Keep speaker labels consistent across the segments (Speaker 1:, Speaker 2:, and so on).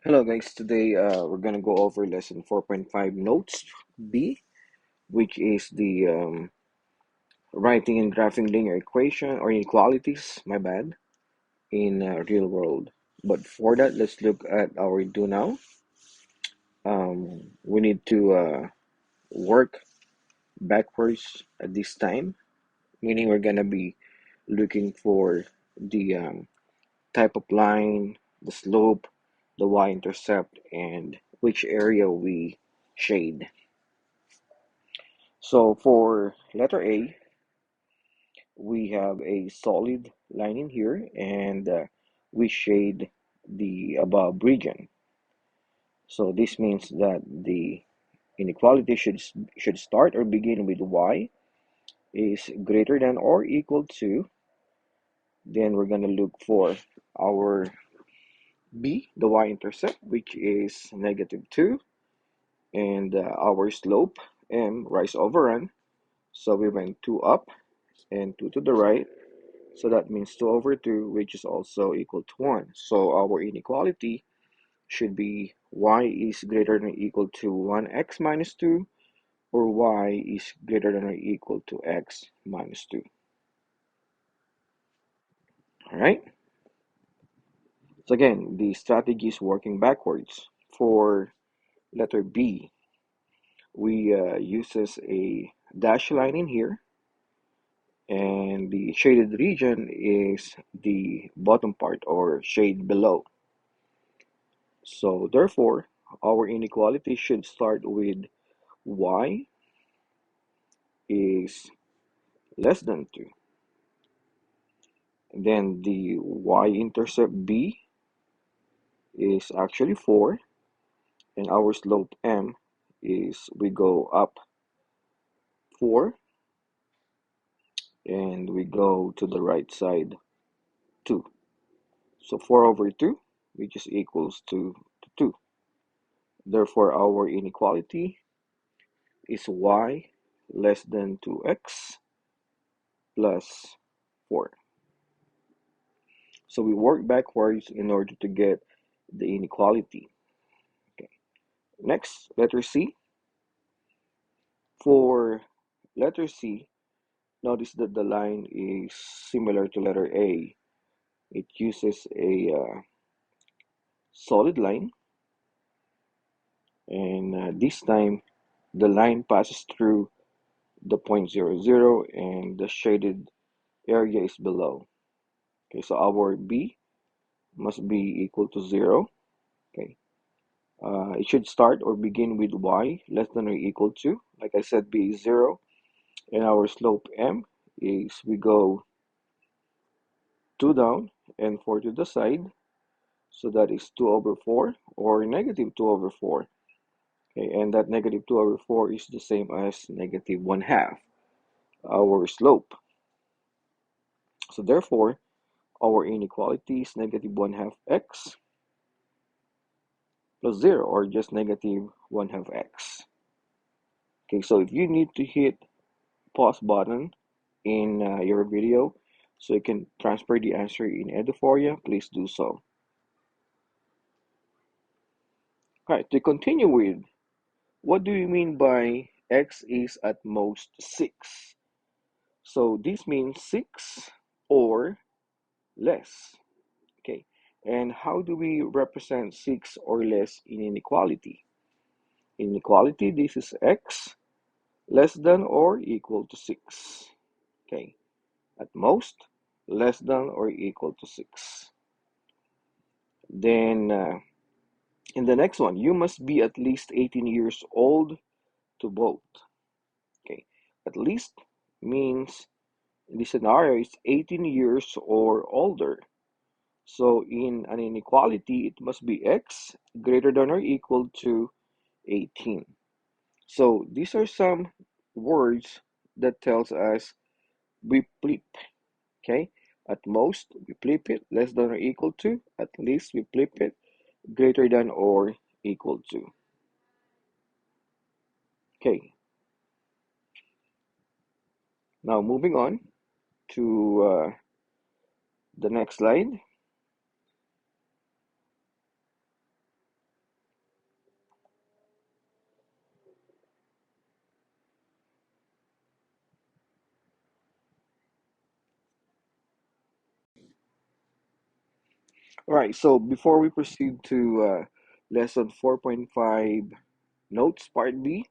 Speaker 1: Hello guys, today we're gonna go over lesson 4.5 notes B, which is the writing and graphing linear equation or inequalities, my bad, in real world. But for that, let's look at our do now. We need to work backwards at this time, meaning we're gonna be looking for the type of line, the slope, the y-intercept, and which area we shade. So for letter A, we have a solid line in here and we shade the above region. So this means that the inequality should start or begin with y is greater than or equal to. Then we're going to look for our b, the y-intercept, which is -2, and our slope m, rise over run. So we went 2 up and 2 to the right. So that means 2 over 2, which is also equal to 1. So our inequality should be y is greater than or equal to 1x minus 2, or y is greater than or equal to x minus 2. All right? So again, the strategy is working backwards. For letter B, we uses a dash line in here, and the shaded region is the bottom part or shade below. So therefore, our inequality should start with y is less than 2. Then the y-intercept b is actually 4, and our slope m is we go up 4 and we go to the right side 2. So 4 over 2, which is equals to 2. Therefore, our inequality is y less than 2x plus 4. So we work backwards in order to get the inequality. Okay. Next, letter C. For letter C, notice that the line is similar to letter A. It uses a solid line, and this time the line passes through the point 0, 0, and the shaded area is below. Okay, so our B must be equal to 0. Okay, it should start or begin with y less than or equal to. Like I said, b is 0, and our slope m is we go 2 down and 4 to the side. So that is 2 over 4 or negative 2 over 4. Okay, and that negative 2 over 4 is the same as negative 1/2, our slope. So therefore, our inequality is negative 1/2 x plus 0, or just negative 1/2 x. Okay, so if you need to hit pause button in your video so you can transfer the answer in Eduphoria, please do so. Alright, to continue with, what do you mean by x is at most 6? So this means 6 or less. Okay, and how do we represent 6 or less in inequality? In inequality, this is x less than or equal to 6. Okay, at most, less than or equal to 6. Then in the next one, you must be at least 18 years old to vote. Okay, at least means in this scenario it's 18 years or older. So in an inequality, it must be x greater than or equal to 18. So these are some words that tells us we flip. Okay, at most we flip it less than or equal to, at least we flip it greater than or equal to. Okay, now moving on to the next slide. All right, so before we proceed to lesson 4.5 notes part B,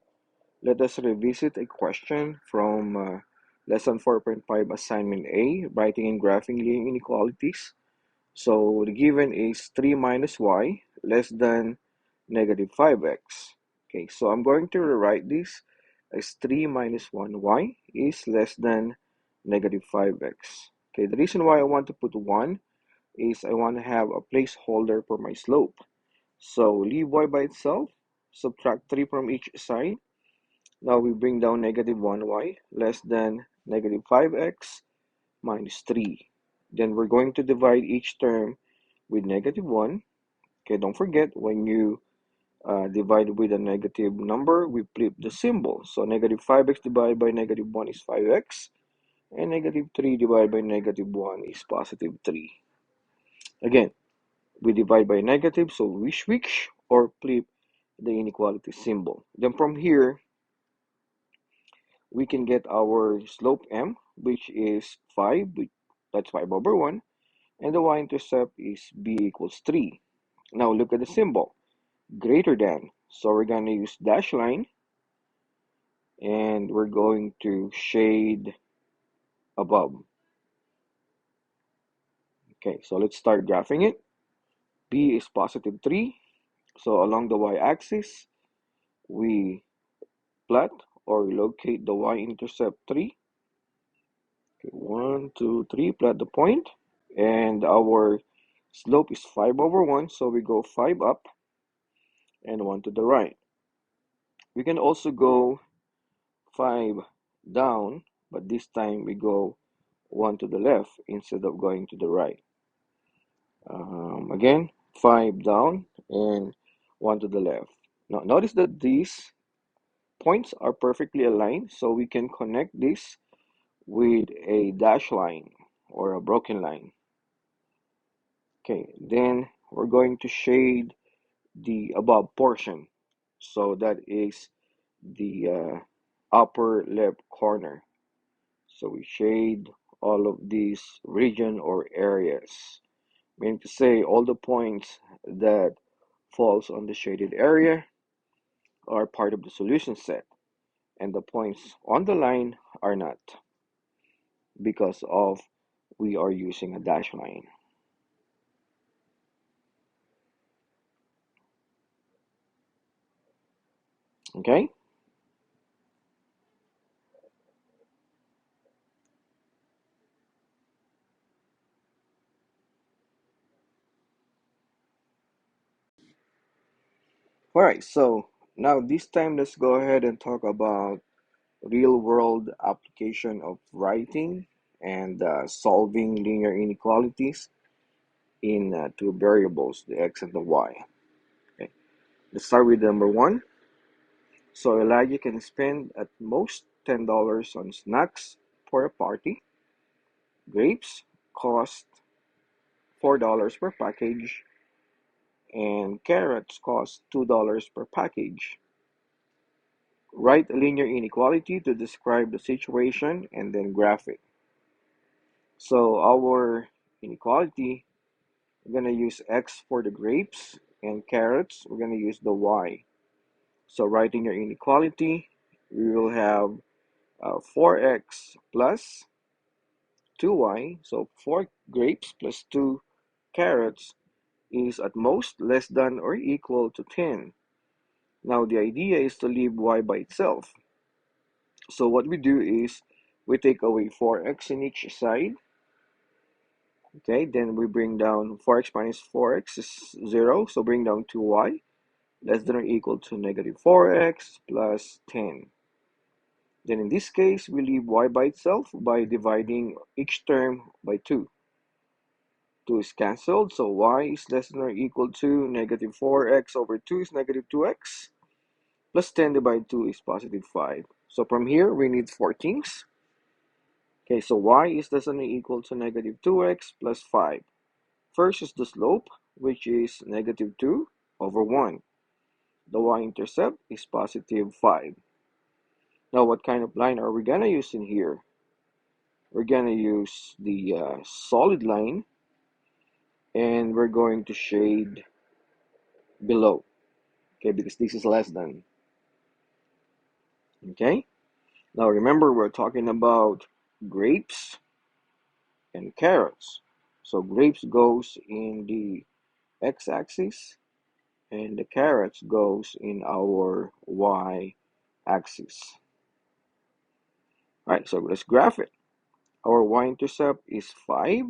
Speaker 1: let us revisit a question from lesson 4.5 assignment A, writing and graphing linear inequalities. So the given is 3 minus y less than negative 5x. Okay, so I'm going to rewrite this as 3 minus 1y is less than negative 5x. Okay, the reason why I want to put 1 is I want to have a placeholder for my slope. So leave y by itself, subtract 3 from each side. Now we bring down negative 1y less than negative 5x minus 3. Then we're going to divide each term with negative 1. Okay, don't forget when you divide with a negative number, we flip the symbol. So negative 5x divided by negative 1 is 5x, and negative 3 divided by negative 1 is positive 3. Again, we divide by negative, so we switch or flip the inequality symbol. Then from here, we can get our slope m, which is 5, that's 5 over 1, and the y-intercept is b equals 3. Now look at the symbol, greater than. So we're going to use dash line, and we're going to shade above. Okay, so let's start graphing it. B is positive 3. So along the y-axis, we plot or locate the y-intercept 3. Okay, 1, 2, 3, plot the point. And our slope is 5 over 1, so we go 5 up and 1 to the right. We can also go 5 down, but this time we go 1 to the left instead of going to the right. Again, 5 down and 1 to the left. Now, notice that these points are perfectly aligned, so we can connect this with a dash line or a broken line. Okay, then we're going to shade the above portion. So that is the upper left corner. So we shade all of these region or areas. Meaning to say all the points that falls on the shaded area are part of the solution set, and the points on the line are not because of we are using a dash line. Okay? Alright, so now this time let's go ahead and talk about real world application of writing and solving linear inequalities in two variables, the x and the y. Okay. Let's start with number one. So Elijah can spend at most $10 on snacks for a party. Grapes cost $4 per package, and carrots cost $2 per package. Write a linear inequality to describe the situation and then graph it. So our inequality, we're going to use x for the grapes, and carrots, we're going to use the y. So writing your inequality, we will have 4x plus 2y. So 4 grapes plus 2 carrots is at most less than or equal to 10. Now the idea is to leave y by itself. So what we do is we take away 4x in each side. Okay, then we bring down 4x minus 4x is 0. So bring down 2y less than or equal to negative 4x plus 10. Then in this case, we leave y by itself by dividing each term by 2. 2 is cancelled, so y is less than or equal to negative 4x over 2 is negative 2x, plus 10 divided 2 is positive 5. So from here, we need 4 things. Okay, so y is less than or equal to negative 2x plus 5. First is the slope, which is negative 2 over 1. The y-intercept is positive 5. Now, what kind of line are we going to use in here? We're going to use the solid line, and we're going to shade below, okay, because this is less than. Okay, now remember we're talking about grapes and carrots. So grapes goes in the x-axis and the carrots goes in our y-axis. Right, so let's graph it. Our y-intercept is 5.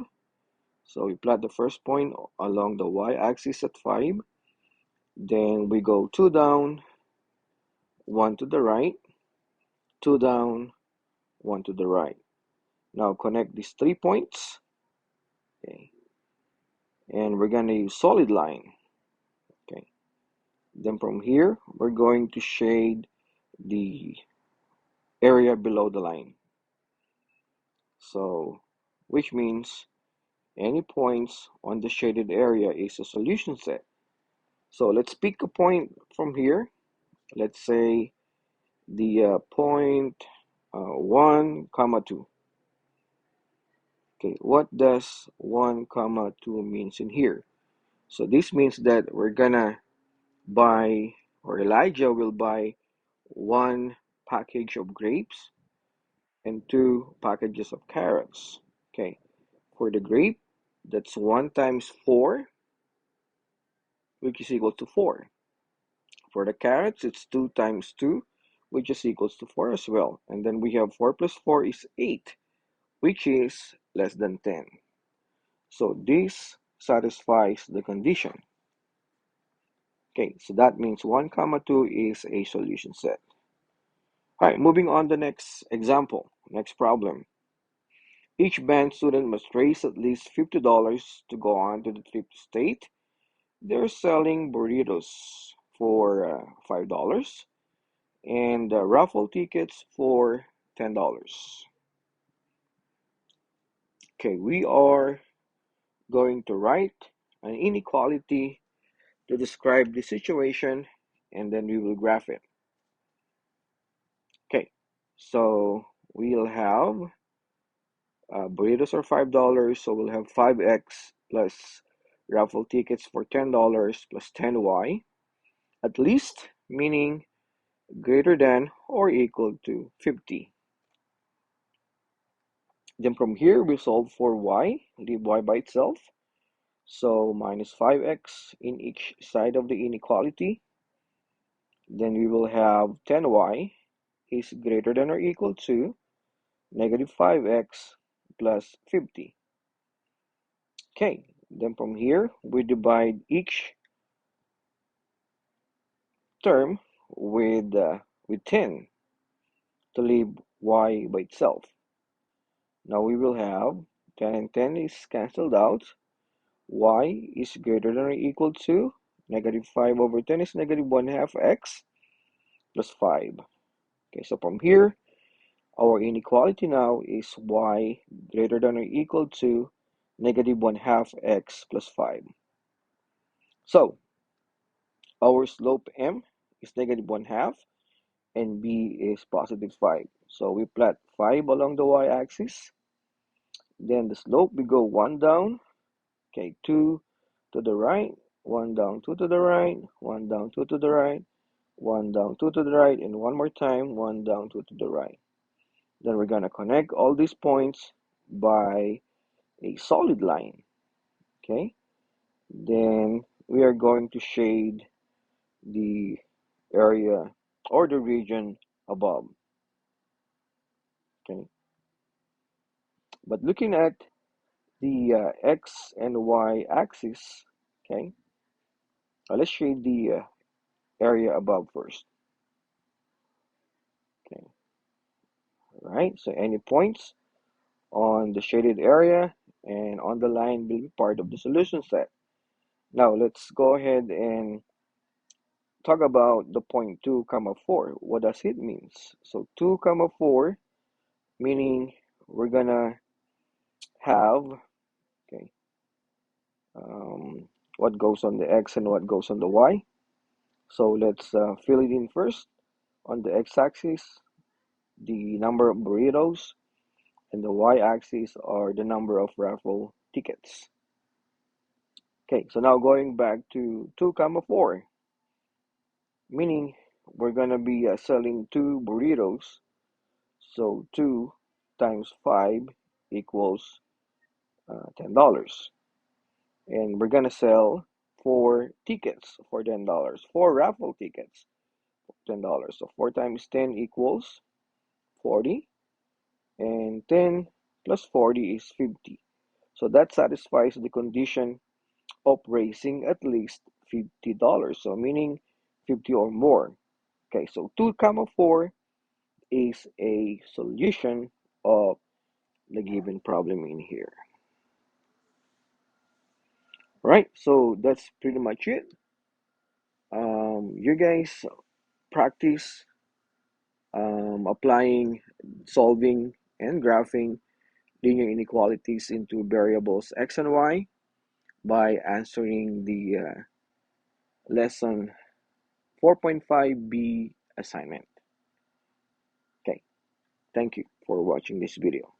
Speaker 1: So we plot the first point along the y-axis at 5. Then we go 2 down, 1 to the right, 2 down, 1 to the right. Now connect these 3 points. Okay. And we're going to use solid line. Okay. Then from here, we're going to shade the area below the line. So, which means any points on the shaded area is a solution set. So let's pick a point from here. Let's say the point 1 comma 2. Okay, what does 1 comma 2 means in here? So this means that we're gonna buy, or Elijah will buy 1 package of grapes and 2 packages of carrots. Okay, for the grape, that's 1 times 4, which is equal to 4. For the carrots, it's 2 times 2, which is equals to 4 as well. And then we have 4 plus 4 is 8, which is less than 10. So this satisfies the condition. Okay, so that means 1 comma 2 is a solution set. All right, moving on to the next example, next problem. Each band student must raise at least $50 to go on to the trip to state. They're selling burritos for $5 and raffle tickets for $10. Okay, we are going to write an inequality to describe the situation, and then we will graph it. Okay, so we'll have burritos are $5, so we'll have 5x plus raffle tickets for $10 plus 10y, at least, meaning greater than or equal to 50. Then from here, we solve for y, leave y by itself. So minus 5x in each side of the inequality. Then we will have 10y is greater than or equal to negative 5x plus 50. Okay, then from here, we divide each term with 10 to leave y by itself. Now we will have 10 and 10 is cancelled out. Y is greater than or equal to negative 5 over 10 is negative 1 half x plus 5. Okay, so from here, our inequality now is y greater than or equal to negative 1 half x plus 5. So our slope m is negative 1 half and b is positive 5. So we plot 5 along the y-axis. Then the slope, we go 1 down, okay, 2 to the right, 1 down, 2 to the right, 1 down, 2 to the right, 1 down, 2 to the right, and one more time, 1 down, 2 to the right. Then we're going to connect all these points by a solid line, okay? Then we are going to shade the area or the region above, okay? But looking at the x and y axis, okay? Let's shade the area above first, okay? All right, so any points on the shaded area and on the line will be part of the solution set. Now let's go ahead and talk about the point 2 comma 4. What does it means? So 2 comma 4 meaning we're gonna have, okay, what goes on the x and what goes on the y. So let's fill it in first. On the x-axis, the number of burritos, and the y-axis are the number of raffle tickets. Okay, so now going back to 2 comma 4, meaning we're gonna be selling 2 burritos. So 2 times 5 equals $10. And we're gonna sell 4 tickets for $10. 4 raffle tickets, $10. So 4 times 10 equals 40, and 10 plus 40 is 50. So that satisfies the condition of raising at least $50. So meaning 50 or more. Okay, so 2 comma 4 is a solution of the given problem in here. Right, so that's pretty much it. You guys practice applying, solving, and graphing linear inequalities into variables x and y by answering the lesson 4.5b assignment. Okay, thank you for watching this video.